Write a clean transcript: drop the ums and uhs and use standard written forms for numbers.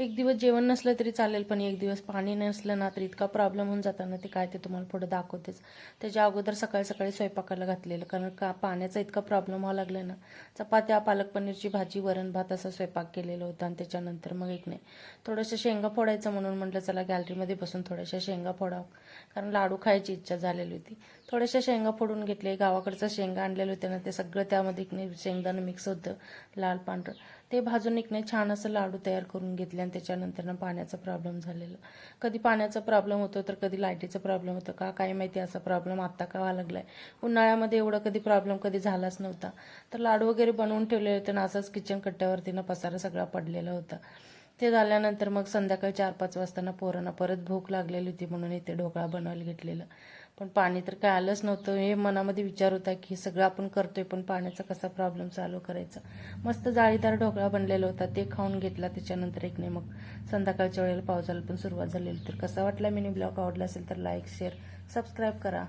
एक दिवस जेवण नसलं तरी चालेल, पण एक दिवस पाणी नसलं ना तर इतका प्रॉब्लेम होऊन जातं ना, ते काय ते तुम्हाला पुढे दाखवतेच. त्याच्या अगोदर सकाळी सकाळी स्वयंपाकाला घातलेलं, कारण का पाण्याचा इतका प्रॉब्लेम व्हावा लागला ना. चपात्या, पालक पनीरची भाजी, वरण भात असा स्वयंपाक केलेला होता. आणि त्याच्यानंतर मग एक नाही थोडंसं शेंगा फोडायचं म्हणून म्हटलं चला गॅलरीमध्ये बसून थोड्याशा शेंगा फोडावं, कारण लाडू खायची इच्छा झालेली होती. थोड्याशा शेंगा फोडून घेतले. गावाकडचं शेंगा आणलेलं होतं ना, ते सगळं त्यामध्ये एक नाही शेंगदाणं मिक्स होतं, लाल पांढरं. ते भाजून एक नाही छान असं लाडू तयार करून घेतले. आणि त्याच्यानंतर ना पाण्याचा प्रॉब्लेम झालेला. कधी पाण्याचा प्रॉब्लेम होतो तर कधी लाईटीचा प्रॉब्लेम होतो, का काय माहिती असा प्रॉब्लेम आत्ता का व्हायला लागलाय. उन्हाळ्यामध्ये एवढा कधी प्रॉब्लेम कधी झालाच नव्हता. तर लाडू वगैरे बनवून ठेवले होते ना, असंच किचन कट्ट्यावरती ना पसारा सगळा पडलेला होता. ते झाल्यानंतर मग संध्याकाळी 4-5 वाजता पोरांना परत भूक लागलेली होती, म्हणून इथे ढोकळा बनवायला घेतलेला. पण पाणी तर काय आलंच नव्हतं. हे मनामध्ये विचार होता की सगळं आपण करतोय, पण पाण्याचा कसा प्रॉब्लेम चालू करायचा. मस्त जाळीदार ढोकळा बनलेला होता, ते खाऊन घेतला. त्याच्यानंतर एक नाही मग संध्याकाळच्या वेळेला पावसाला पण सुरुवात झालेली. तर कसा वाटला मिनी ब्लॉग, आवडला असेल तर लाईक, शेअर, सबस्क्राईब करा.